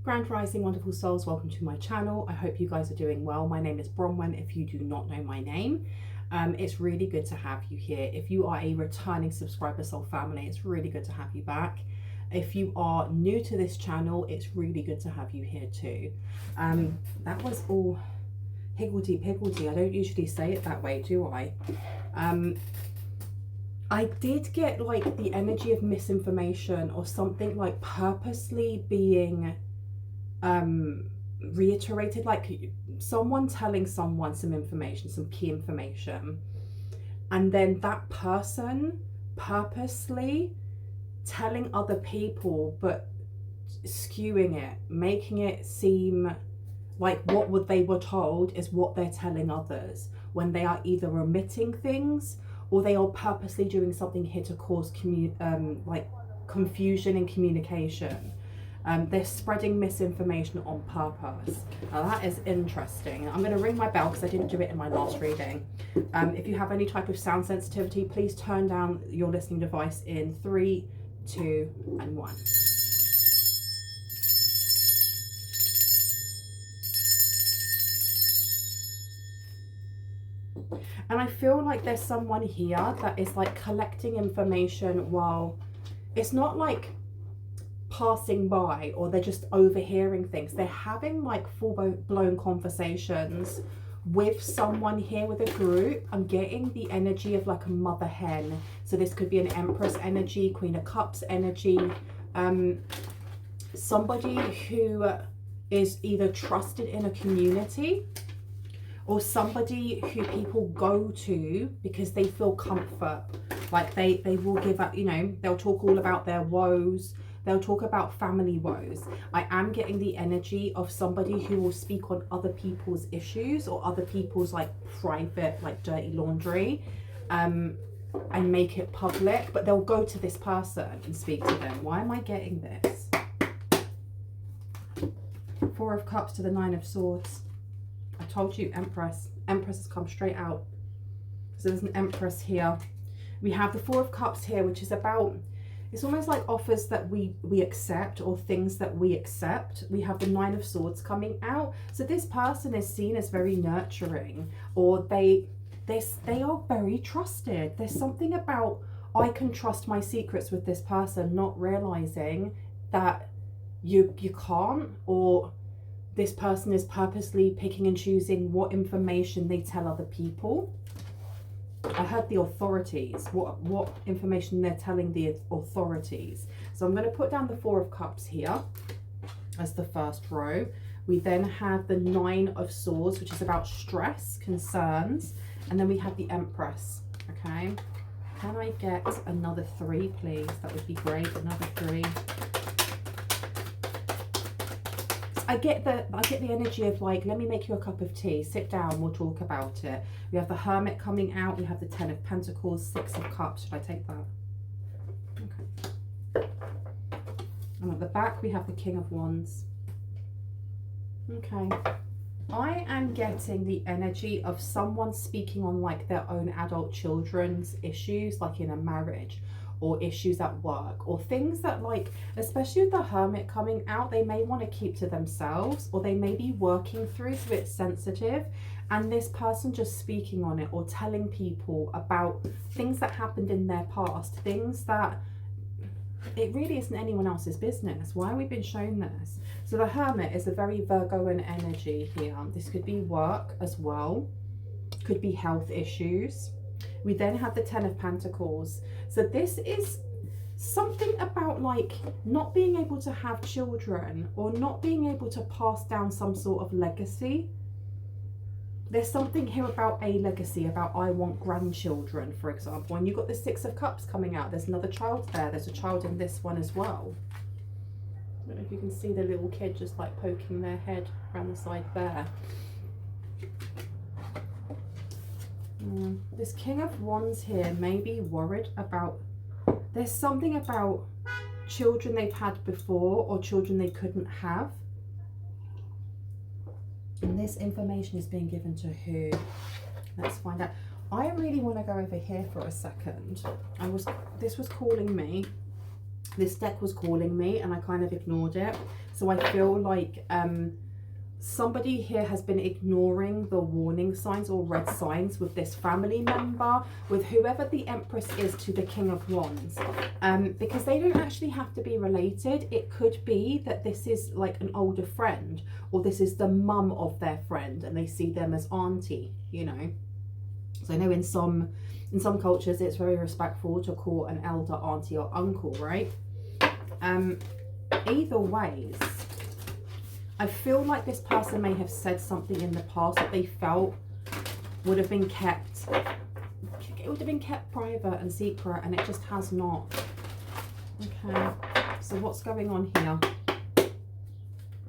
Grand Rising, wonderful souls, welcome to my channel. I hope you guys are doing well. My name is Bronwen, if you do not know my name. It's really good to have you here. If you are a returning subscriber, soul family, it's really good to have you back. If you are new to this channel, it's really good to have you here too. That was all higgledy-piggledy. I don't usually say it that way, do I? I did get like the energy of misinformation or something like purposely being reiterated, like someone telling someone some information, some key information, and then that person purposely telling other people but skewing it, making it seem like what they were told is what they're telling others, when they are either omitting things or they are purposely doing something here to cause like confusion in communication. They're spreading misinformation on purpose. Now that is interesting. I'm going to ring my bell because I didn't do it in my last reading. If you have any type of sound sensitivity, please turn down your listening device in 3, 2, and 1. And I feel like there's someone here that is like collecting information while it's not like passing by or they're just overhearing things. They're having like full-blown conversations with someone here, with a group. I'm getting the energy of like a mother hen. So this could be an Empress energy, Queen of Cups energy. Somebody who is either trusted in a community or somebody who people go to because they feel comfort. Like they will give up, you know, they'll talk all about their woes. They'll talk about family woes. I am getting the energy of somebody who will speak on other people's issues or other people's like private, like dirty laundry, and make it public, but they'll go to this person and speak to them. Why am I getting this? 4 of Cups to the 9 of Swords. I told you, Empress. Empress has come straight out. So there's an Empress here. We have the 4 of Cups here, which is about, it's almost like offers that we accept or things that we accept. We have the 9 of Swords coming out. So this person is seen as very nurturing, or they are very trusted. There's something about, I can trust my secrets with this person, not realizing that you can't, or this person is purposely picking and choosing what information they tell other people. I heard the authorities, what information they're telling the authorities. So I'm going to put down the 4 of Cups here as the first row. We then have the 9 of Swords, which is about stress, concerns, and then we have the Empress. Okay, can I get another 3, please? That would be great. Another 3. I get the energy of like, let me make you a cup of tea, sit down, we'll talk about it. We have the Hermit coming out, we have the 10 of Pentacles, 6 of Cups. Should I take that? Okay. And at the back we have the King of Wands. Okay. I am getting the energy of someone speaking on like their own adult children's issues, like in a marriage, or issues at work, or things that like, especially with the Hermit coming out, they may want to keep to themselves, or they may be working through, so it's sensitive, and this person just speaking on it or telling people about things that happened in their past, things that it really isn't anyone else's business. Why have we been shown this? So the Hermit is a very Virgoan energy here. This could be work as well, could be health issues. We then have the 10 of Pentacles. So this is something about like not being able to have children or not being able to pass down some sort of legacy. There's something here about a legacy, about I want grandchildren, for example. And you've got the 6 of Cups coming out. There's another child there. There's a child in this one as well. I don't know if you can see the little kid just like poking their head around the side there. This King of Wands here may be worried about, there's something about children they've had before or children they couldn't have. And this information is being given to who? Let's find out. I really want to go over here for a second. This was calling me. This deck was calling me and I kind of ignored it. So I feel like somebody here has been ignoring the warning signs or red signs with this family member, with whoever the Empress is to the King of Wands, because they don't actually have to be related. It could be that this is like an older friend, or this is the mum of their friend and they see them as auntie, you know. So I know in some cultures it's very respectful to call an elder auntie or uncle, right? Either ways, I feel like this person may have said something in the past that they felt would have been kept, it would have been kept private and secret, and it just has not. Okay, so what's going on here?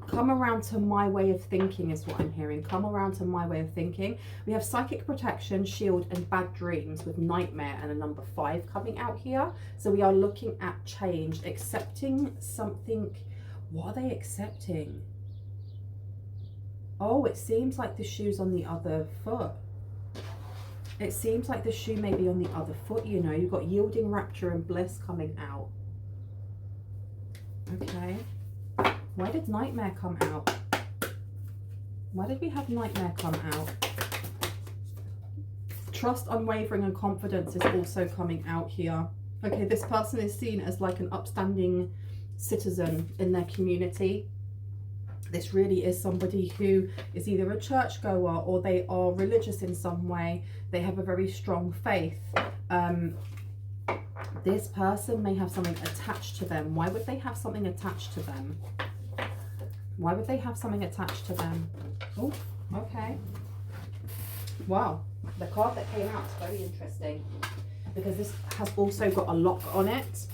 Come around to my way of thinking is what I'm hearing. Come around to my way of thinking. We have psychic protection, shield, and bad dreams with nightmare and a number 5 coming out here. So we are looking at change, accepting something. What are they accepting? Oh, it seems like the shoe's on the other foot. It seems like the shoe may be on the other foot, you know. You've got yielding, rapture, and bliss coming out. Okay. Why did nightmare come out? Why did we have nightmare come out? Trust, unwavering, and confidence is also coming out here. Okay, this person is seen as like an upstanding citizen in their community. This really is somebody who is either a churchgoer or they are religious in some way. They have a very strong faith. This person may have something attached to them. Why would they have something attached to them? Why would they have something attached to them? Oh, okay. Wow, the card that came out is very interesting, because this has also got a lock on it.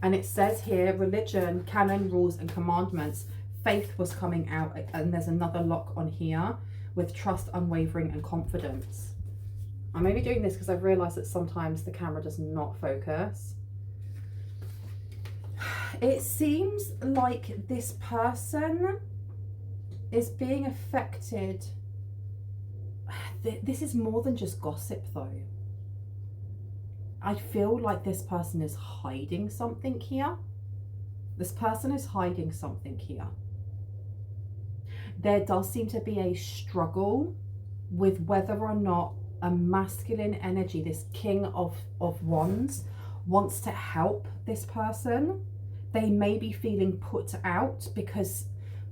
And it says here, religion, canon, rules, and commandments. Faith was coming out, and there's another lock on here with trust, unwavering, and confidence. I'm only doing this because I've realised that sometimes the camera does not focus. It seems like this person is being affected. This is more than just gossip though. I feel like this person is hiding something here. This person is hiding something here. There does seem to be a struggle with whether or not a masculine energy, this King of Wands, wants to help this person. They may be feeling put out because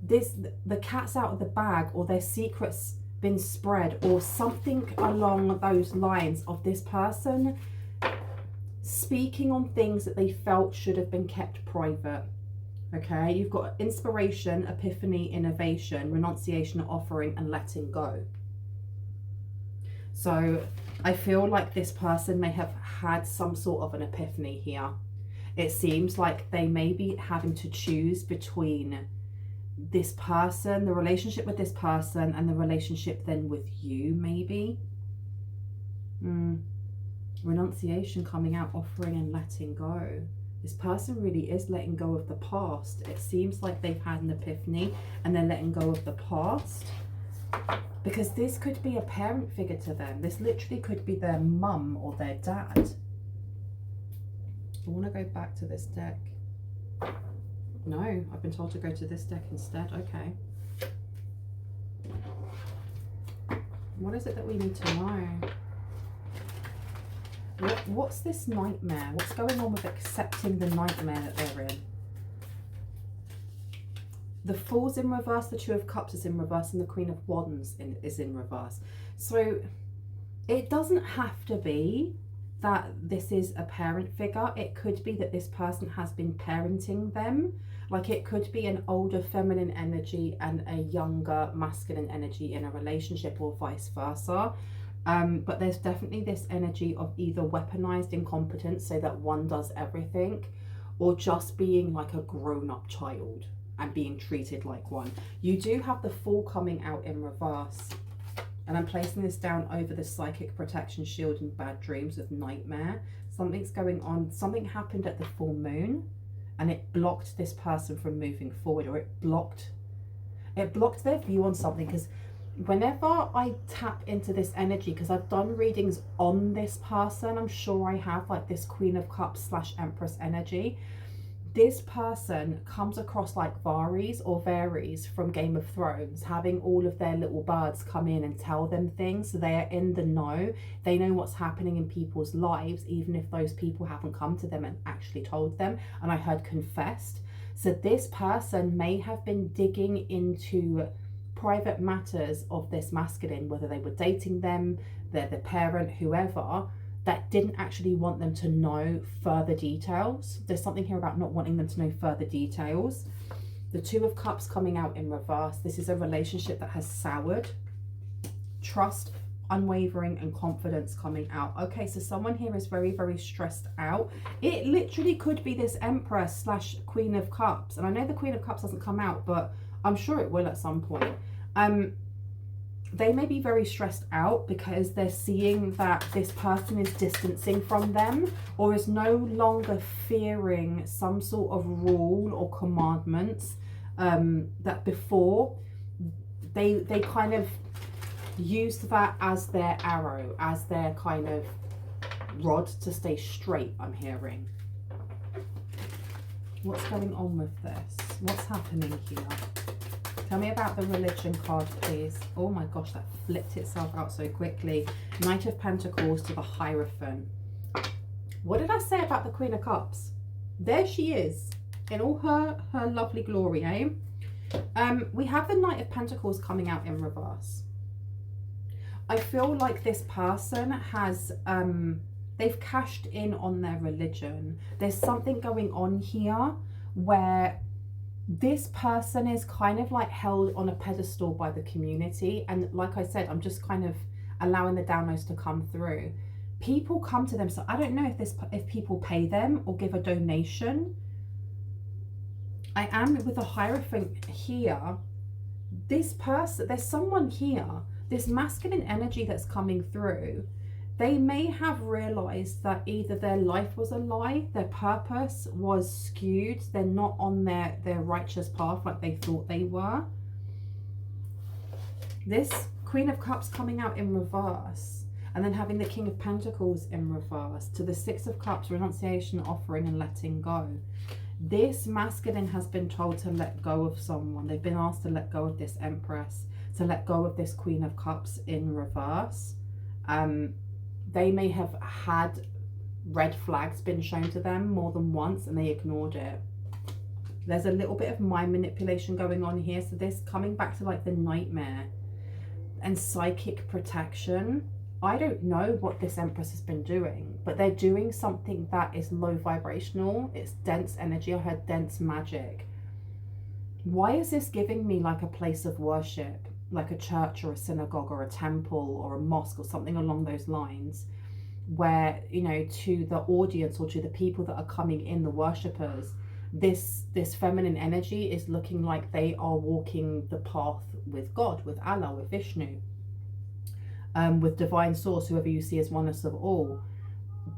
the cat's out of the bag, or their secret's been spread, or something along those lines of this person speaking on things that they felt should have been kept private. Okay, you've got inspiration, epiphany, innovation, renunciation, offering, and letting go. So I feel like this person may have had some sort of an epiphany here. It seems like they may be having to choose between this person, the relationship with this person, and the relationship then with you, maybe. Renunciation coming out, offering, and letting go. This person really is letting go of the past. It seems like they've had an epiphany and they're letting go of the past, because this could be a parent figure to them. This literally could be their mum or their dad. I want to go back to this deck. No, I've been told to go to this deck instead. Okay. What is it that we need to know? What's this nightmare? What's going on with accepting the nightmare that they're in? The Fool's in reverse, the Two of Cups is in reverse, and the Queen of Wands is in reverse. So it doesn't have to be that this is a parent figure. It could be that this person has been parenting them. Like, it could be an older feminine energy and a younger masculine energy in a relationship, or vice versa. But there's definitely this energy of either weaponized incompetence, so that one does everything, or just being like a grown-up child and being treated like one. You do have the Fool coming out in reverse. And I'm placing this down over the psychic protection, shield, and bad dreams with nightmare. Something's going on. Something happened at the full moon, and it blocked this person from moving forward, or it blocked their view on something. Because whenever I tap into this energy, because I've done readings on this person, I'm sure I have, like this Queen of Cups / Empress energy. This person comes across like Varys from Game of Thrones, having all of their little birds come in and tell them things. So they are in the know. They know what's happening in people's lives, even if those people haven't come to them and actually told them. And I heard confessed. So this person may have been digging into private matters of this masculine, whether they were dating them, they're the parent, whoever, that didn't actually want them to know further details. There's something here about not wanting them to know further details. The Two of Cups coming out in reverse. This is a relationship that has soured. Trust, unwavering, and confidence coming out. Okay, so someone here is very, very stressed out. It literally could be this Empress / Queen of Cups. And I know the Queen of Cups doesn't come out, but I'm sure it will at some point. They may be very stressed out because they're seeing that this person is distancing from them, or is no longer fearing some sort of rule or commandments that before they kind of used that as their arrow, as their kind of rod to stay straight, I'm hearing. What's going on with this? What's happening here? Tell me about the religion card, please. Oh my gosh, that flipped itself out so quickly. Knight of Pentacles to the Hierophant. What did I say about the Queen of Cups? There she is in all her lovely glory, eh? We have the Knight of Pentacles coming out in reverse. I feel like this person has, they've cashed in on their religion. There's something going on here where this person is kind of like held on a pedestal by the community. And like I said, I'm just kind of allowing the downloads to come through. People come to them. So I don't know if people pay them or give a donation. I am with the Hierophant here. This person, there's someone here, this masculine energy that's coming through. They may have realized that either their life was a lie, their purpose was skewed, they're not on their righteous path like they thought they were. This Queen of Cups coming out in reverse, and then having the King of Pentacles in reverse, to the Six of Cups, renunciation, offering, and letting go. This masculine has been told to let go of someone. They've been asked to let go of this Empress, to let go of this Queen of Cups in reverse. They may have had red flags been shown to them more than once and they ignored it. There's a little bit of mind manipulation going on here. So this coming back to like the nightmare and psychic protection. I don't know what this Empress has been doing, but they're doing something that is low vibrational. It's dense energy. I heard dense magic. Why is this giving me like a place of worship? Like a church or a synagogue or a temple or a mosque or something along those lines, where, you know, to the audience or to the people that are coming in, the worshippers, this feminine energy is looking like they are walking the path with God, with Allah, with Vishnu, with divine source, whoever you see as oneness of all.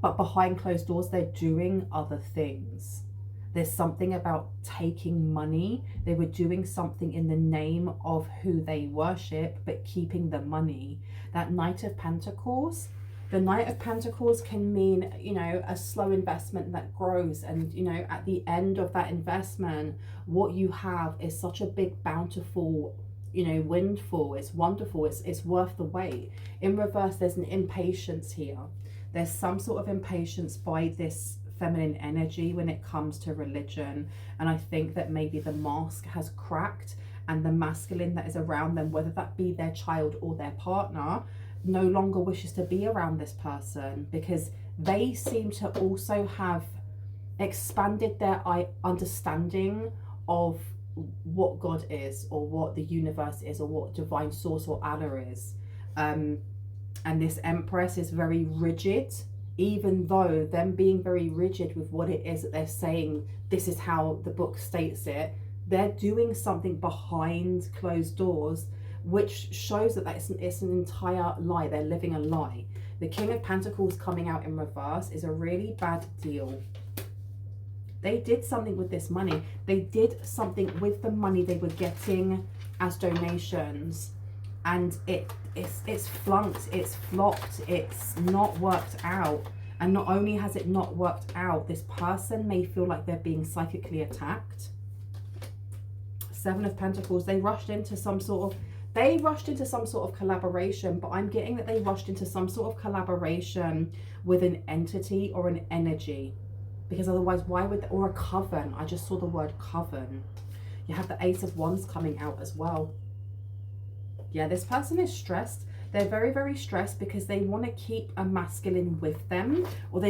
But behind closed doors, they're doing other things. There's something about taking money. They were doing something in the name of who they worship, but keeping the money. That Knight of Pentacles, the Knight of Pentacles can mean, you know, a slow investment that grows. And, you know, at the end of that investment, what you have is such a big, bountiful, you know, windfall. It's wonderful. It's worth the wait. In reverse, there's an impatience here. There's some sort of impatience by this feminine energy when it comes to religion, and I think that maybe the mask has cracked and the masculine that is around them, whether that be their child or their partner, no longer wishes to be around this person, because they seem to also have expanded their understanding of what God is, or what the universe is, or what divine source or Allah is. And this Empress is very rigid, even though them being very rigid with what it is that they're saying, this is how the book states it, they're doing something behind closed doors, which shows that it's an entire lie. They're living a lie. The King of Pentacles coming out in reverse is a really bad deal. They did something with this money. They did something with the money they were getting as donations. and it's flunked, it's flopped, it's not worked out. And not only has it not worked out, this person may feel like they're being psychically attacked. Seven of Pentacles, they rushed into some sort of collaboration, but I'm getting that they rushed into some sort of collaboration with an entity or an energy, because otherwise why would, or a coven. I just saw the word coven. You have the Ace of Wands coming out as well. Yeah, this person is stressed. They're very, very stressed because they want to keep a masculine with them, or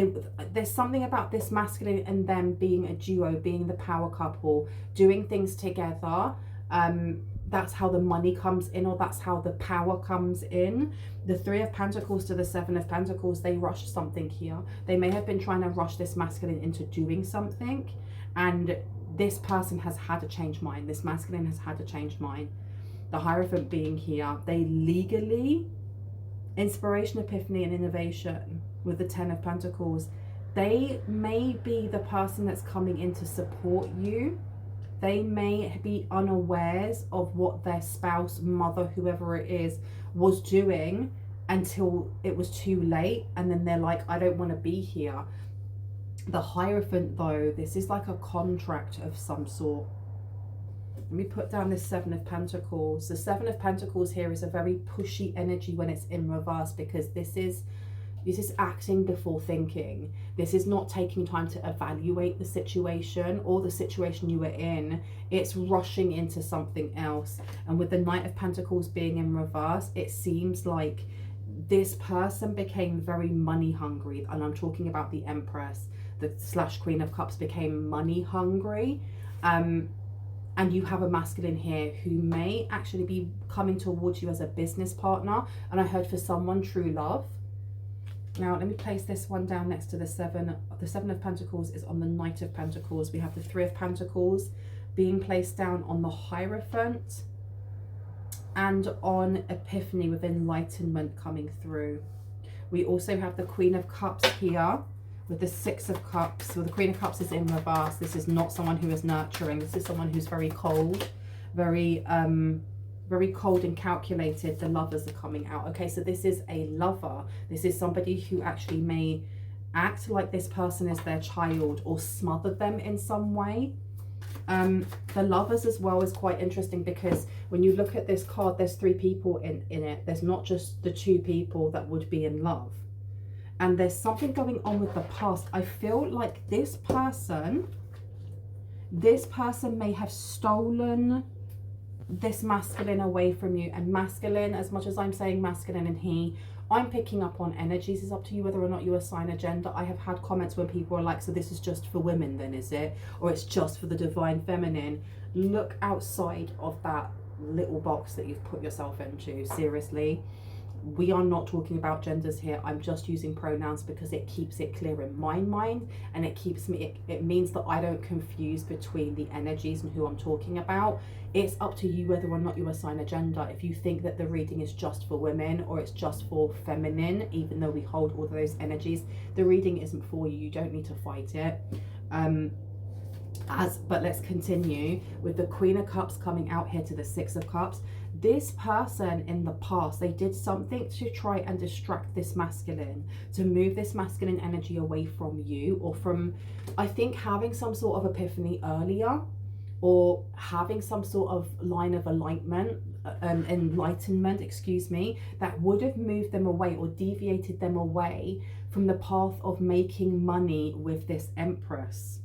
there's something about this masculine and them being a duo, being the power couple, doing things together. That's how the money comes in, or that's how the power comes in. The Three of Pentacles to the Seven of Pentacles, they rushed something here. They may have been trying to rush this masculine into doing something, and this person has had to change mind. This masculine has had to change mind. The Hierophant being here, they legally, inspiration, epiphany, and innovation with the Ten of Pentacles. They may be the person that's coming in to support you. They may be unawares of what their spouse, mother, whoever it is, was doing until it was too late. And then they're like, I don't want to be here. The Hierophant, though, this is like a contract of some sort. Let me put down this Seven of Pentacles. The Seven of Pentacles here is a very pushy energy when it's in reverse, because this is acting before thinking. This is not taking time to evaluate the situation or the situation you were in. It's rushing into something else. And with the Knight of Pentacles being in reverse, it seems like this person became very money hungry. And I'm talking about the Empress. The / Queen of Cups became money hungry. And you have a masculine here who may actually be coming towards you as a business partner. And I heard for someone, true love. Now, let me place this one down next to the Seven. The Seven of Pentacles is on the Knight of Pentacles. We have the Three of Pentacles being placed down on the Hierophant and on Epiphany with enlightenment coming through. We also have the Queen of Cups here with the Six of Cups. So the Queen of Cups is in reverse. This is not someone who is nurturing. This is someone who's very cold, very cold and calculated. The Lovers are coming out. Okay, so this is a lover. This is somebody who actually may act like this person is their child or smother them in some way. The Lovers as well is quite interesting, because when you look at this card, there's three people in it. There's not just the two people that would be in love. And there's something going on with the past. I feel like this person may have stolen this masculine away from you. And masculine, as much as I'm saying masculine and he, I'm picking up on energies. It's up to you whether or not you assign a gender. I have had comments when people are like, so this is just for women then, is it? Or it's just for the divine feminine. Look outside of that little box that you've put yourself into. Seriously. We are not talking about genders here. I'm just using pronouns because it keeps it clear in my mind, and it means that I don't confuse between the energies and who I'm talking about. It's up to you whether or not you assign a gender. If you think that the reading is just for women or it's just for feminine, even though we hold all of those energies, the reading isn't for you. You don't need to fight it. But let's continue with the Queen of Cups coming out here to the Six of Cups. This person in the past, they did something to try and distract this masculine, to move this masculine energy away from you, or from, I think, having some sort of epiphany earlier, or having some sort of line of enlightenment, that would have moved them away or deviated them away from the path of making money with this Empress.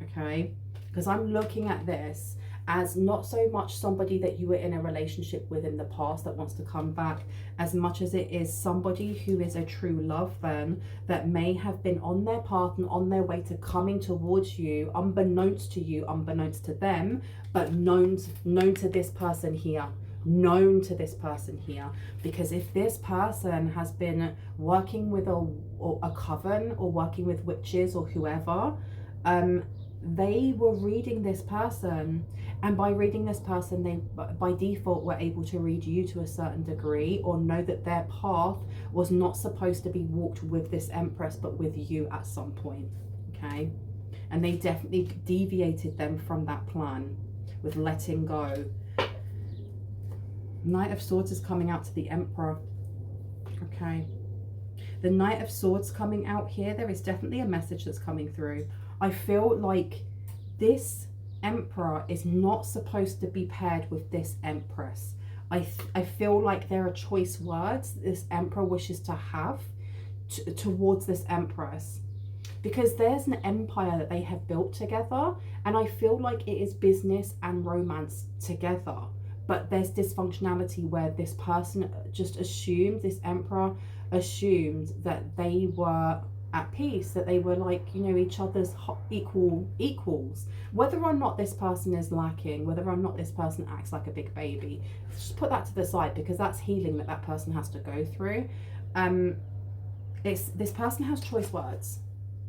Okay, because I'm looking at this as not so much somebody that you were in a relationship with in the past that wants to come back, as much as it is somebody who is a true love then, that may have been on their path and on their way to coming towards you, unbeknownst to you, unbeknownst to them, but known to this person here. Known to this person here, because if this person has been working with a coven or working with witches or whoever, they were reading this person, and by reading this person, they by default were able to read you to a certain degree, or know that their path was not supposed to be walked with this Empress but with you at some point. Okay, and they definitely deviated them from that plan with letting go. Knight of Swords is coming out to the Emperor. Okay. The Knight of Swords coming out here, there is definitely a message that's coming through. I feel like this Emperor is not supposed to be paired with this Empress. I feel like there are choice words this Emperor wishes to have towards this Empress. Because there's an empire that they have built together, and I feel like it is business and romance together. But there's dysfunctionality where this person just assumed, this Emperor assumed that they were at peace, that they were like, you know, each other's equals. Whether or not this person is lacking, whether or not this person acts like a big baby, just put that to the side, because that's healing that that person has to go through. This person has choice words.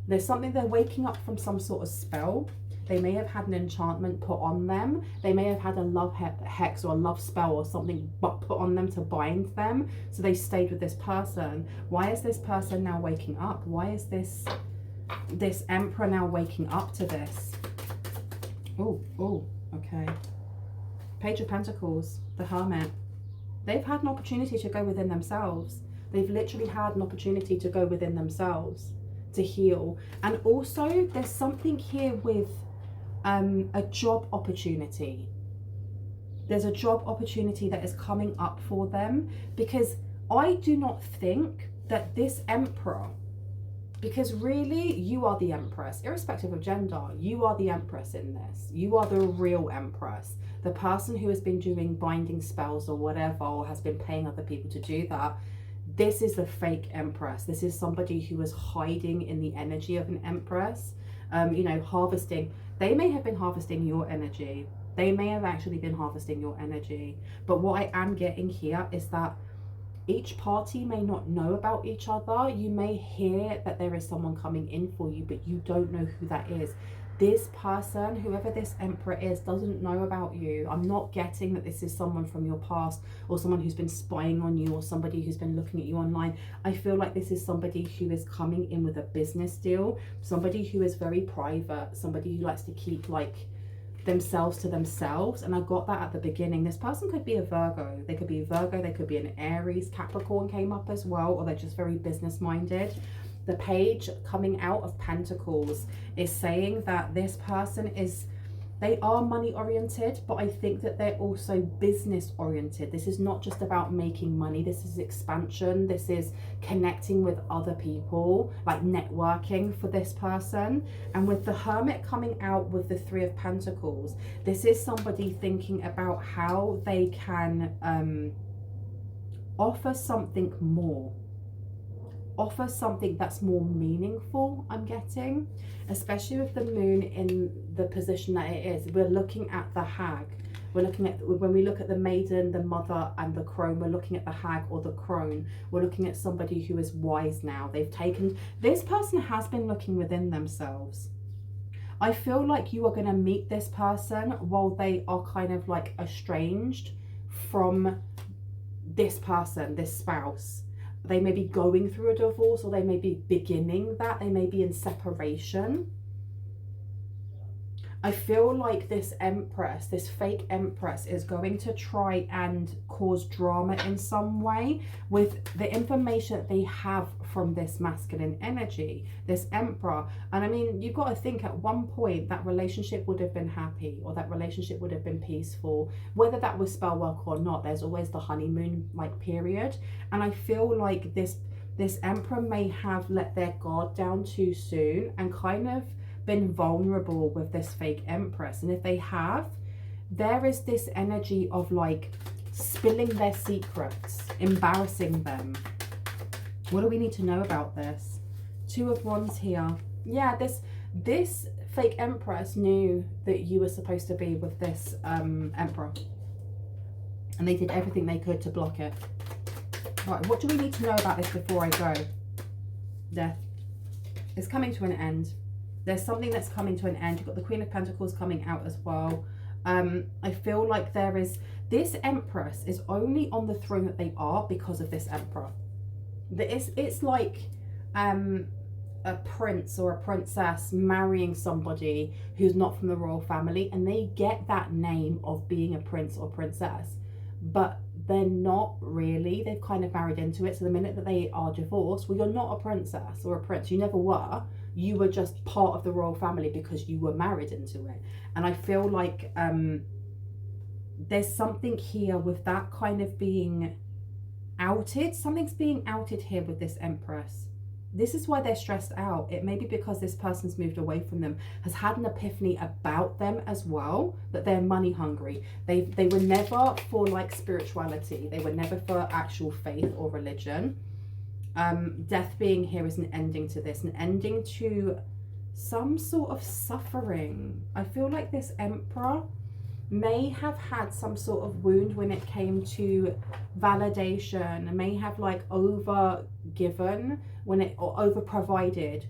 There's something, they're waking up from some sort of spell. They may have had an enchantment put on them. They may have had a love hex or a love spell or something put on them to bind them. So they stayed with this person. Why is this person now waking up? Why is this Emperor now waking up to this? Oh, okay. Page of Pentacles, the Hermit. They've had an opportunity to go within themselves. They've literally had an opportunity to go within themselves, to heal. And also there's something here with a job opportunity. There's a job opportunity that is coming up for them, because I do not think that this Emperor, because really you are the Empress, irrespective of gender, you are the Empress in this. You are the real Empress. The person who has been doing binding spells or whatever, or has been paying other people to do that, this is the fake Empress. This is somebody who is hiding in the energy of an Empress, you know, harvesting. They may have been harvesting your energy. They may have actually been harvesting your energy. But what I am getting here is that each party may not know about each other. You may hear that there is someone coming in for you, but you don't know who that is. This person, whoever this Emperor is, doesn't know about you. I'm not getting that this is someone from your past, or someone who's been spying on you, or somebody who's been looking at you online. I feel like this is somebody who is coming in with a business deal, somebody who is very private, somebody who likes to keep like themselves to themselves. And I got that at the beginning. This person could be a Virgo. They could be a Virgo, they could be an Aries. Capricorn came up as well, or they're just very business minded. The page coming out of Pentacles is saying that this person is, they are money oriented, but I think that they're also business oriented. This is not just about making money. This is expansion. This is connecting with other people, like networking for this person. And with the Hermit coming out with the Three of Pentacles, this is somebody thinking about how they can offer something more. Offer something that's more meaningful, I'm getting, especially with the moon in the position that it is. We're looking at the hag. We're looking at, when we look at the maiden, the mother and the crone, we're looking at the hag or the crone. We're looking at somebody who is wise now. They've taken, this person has been looking within themselves. I feel like you are going to meet this person while they are kind of like estranged from this person, this spouse. They may be going through a divorce, or they may be beginning that. They may be in separation. I feel like this Empress, this fake Empress, is going to try and cause drama in some way with the information that they have from this masculine energy, this Emperor. And I mean, you've got to think, at one point that relationship would have been happy, or that relationship would have been peaceful, whether that was spell work or not. There's always the honeymoon like period. And I feel like this Emperor may have let their guard down too soon and kind of been vulnerable with this fake Empress. And if they have, there is this energy of like spilling their secrets, embarrassing them. What do we need to know about this? Two of Wands here. Yeah, this fake Empress knew that you were supposed to be with this Emperor, and they did everything they could to block it. Right, what do we need to know about this before I go? Death. It's coming to an end. There's something that's coming to an end. You've got the Queen of Pentacles coming out as well. I feel like there is, this Empress is only on the throne that they are because of this Emperor. It's like a prince or a princess marrying somebody who's not from the royal family, and they get that name of being a prince or princess, but they're not really. They've kind of married into it. So the minute that they are divorced, well, you're not a princess or a prince. You never were. You were just part of the royal family because you were married into it. And I feel like there's something here with that kind of being outed. Something's being outed here with this Empress. This is why they're stressed out. It may be because this person's moved away from them, has had an epiphany about them as well, that they're money hungry. They were never for like spirituality. They were never for actual faith or religion. Death being here is an ending to this, an ending to some sort of suffering. I feel like this Emperor may have had some sort of wound when it came to validation, may have like over given when it, or over provided.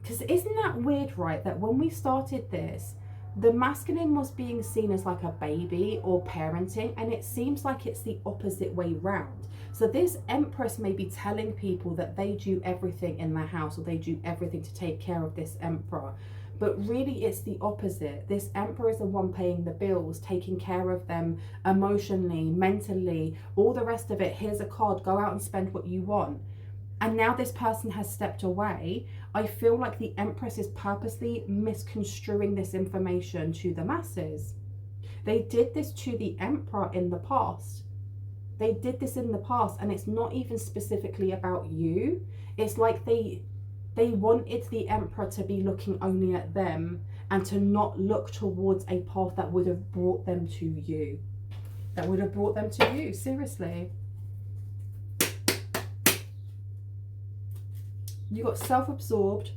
Because isn't that weird, right, that when we started this, the masculine was being seen as like a baby or parenting, and it seems like it's the opposite way round. So this Empress may be telling people that they do everything in the house, or they do everything to take care of this Emperor. But really it's the opposite. This Emperor is the one paying the bills, taking care of them emotionally, mentally, all the rest of it. Here's a card, go out and spend what you want. And now this person has stepped away. I feel like the Empress is purposely misconstruing this information to the masses. They did this to the Emperor in the past. They did this in the past, and it's not even specifically about you. It's like they wanted the Emperor to be looking only at them and to not look towards a path that would have brought them to you. That would have brought them to you, seriously. You got self-absorbed,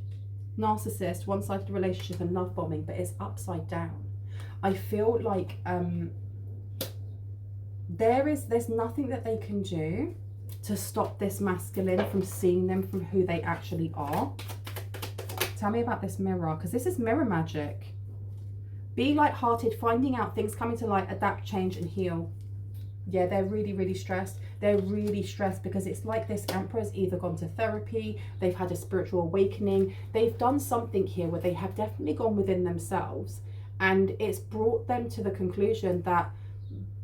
narcissist, one-sided relationship and love bombing, but it's upside down. I feel like there's nothing that they can do to stop this masculine from seeing them from who they actually are. Tell me about this mirror, because this is mirror magic. Be light-hearted, finding out things, coming to light, adapt, change and heal. Yeah, they're really, really stressed. They're really stressed because it's like this Emperor's either gone to therapy, they've had a spiritual awakening, they've done something here where they have definitely gone within themselves, and it's brought them to the conclusion that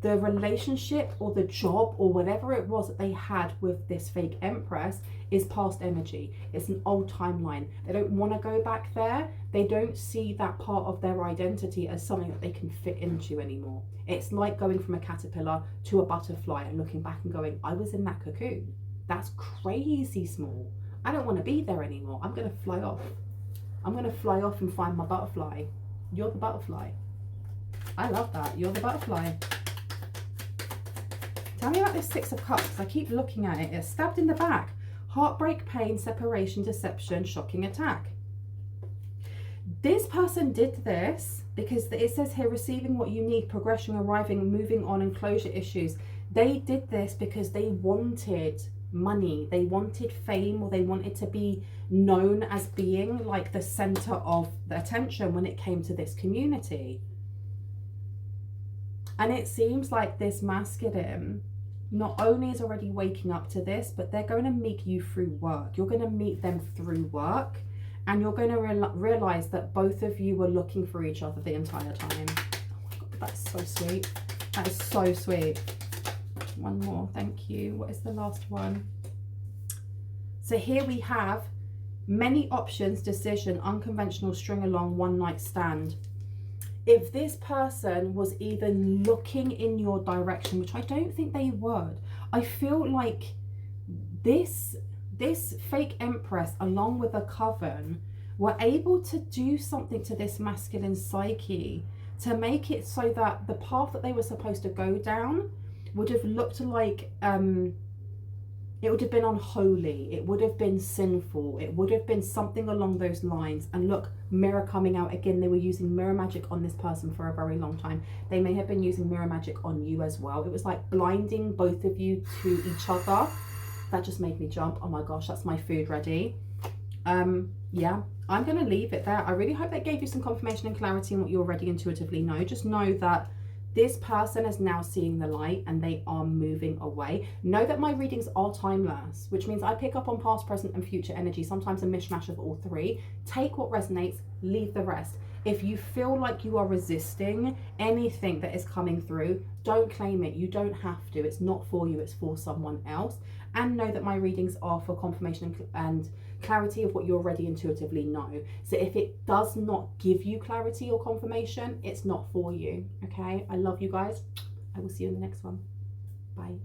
the relationship or the job or whatever it was that they had with this fake Empress is past energy. It's an old timeline. They don't want to go back there. They don't see that part of their identity as something that they can fit into anymore. It's like going from a caterpillar to a butterfly and looking back and going, I was in that cocoon. That's crazy small. I don't want to be there anymore. I'm going to fly off. I'm going to fly off and find my butterfly. You're the butterfly. I love that. You're the butterfly. Tell me about this Six of Cups. I keep looking at it. It's stabbed in the back. Heartbreak, pain, separation, deception, shocking attack. This person did this because it says here, receiving what you need, progression, arriving, moving on, and closure issues. They did this because they wanted money. They wanted fame, or they wanted to be known as being like the center of the attention when it came to this community. And it seems like this masculine not only is already waking up to this, but they're going to meet you through work. You're going to meet them through work, and you're going to realize that both of you were looking for each other the entire time. Oh my God, that's so sweet. That is so sweet. One more, thank you. What is the last one? So here we have many options, decision, unconventional, string along, one night stand. If this person was even looking in your direction, which I don't think they would, I feel like this fake Empress, along with a coven, were able to do something to this masculine psyche to make it so that the path that they were supposed to go down would have looked like it would have been unholy, it would have been sinful, it would have been something along those lines. And look, mirror coming out again. They were using mirror magic on this person for a very long time. They may have been using mirror magic on you as well. It was like blinding both of you to each other. That just made me jump. Oh my gosh, that's my food ready. Yeah, I'm gonna leave it there. I really hope that gave you some confirmation and clarity on what you already intuitively know. Just know that this person is now seeing the light and they are moving away. Know that my readings are timeless, which means I pick up on past, present and future energy, sometimes a mishmash of all three. Take what resonates, leave the rest. If you feel like you are resisting anything that is coming through, don't claim it. You don't have to. It's not for you, it's for someone else. And know that my readings are for confirmation and clarity of what you already intuitively know. So if it does not give you clarity or confirmation, it's not for you. Okay, I love you guys. I will see you in the next one. Bye.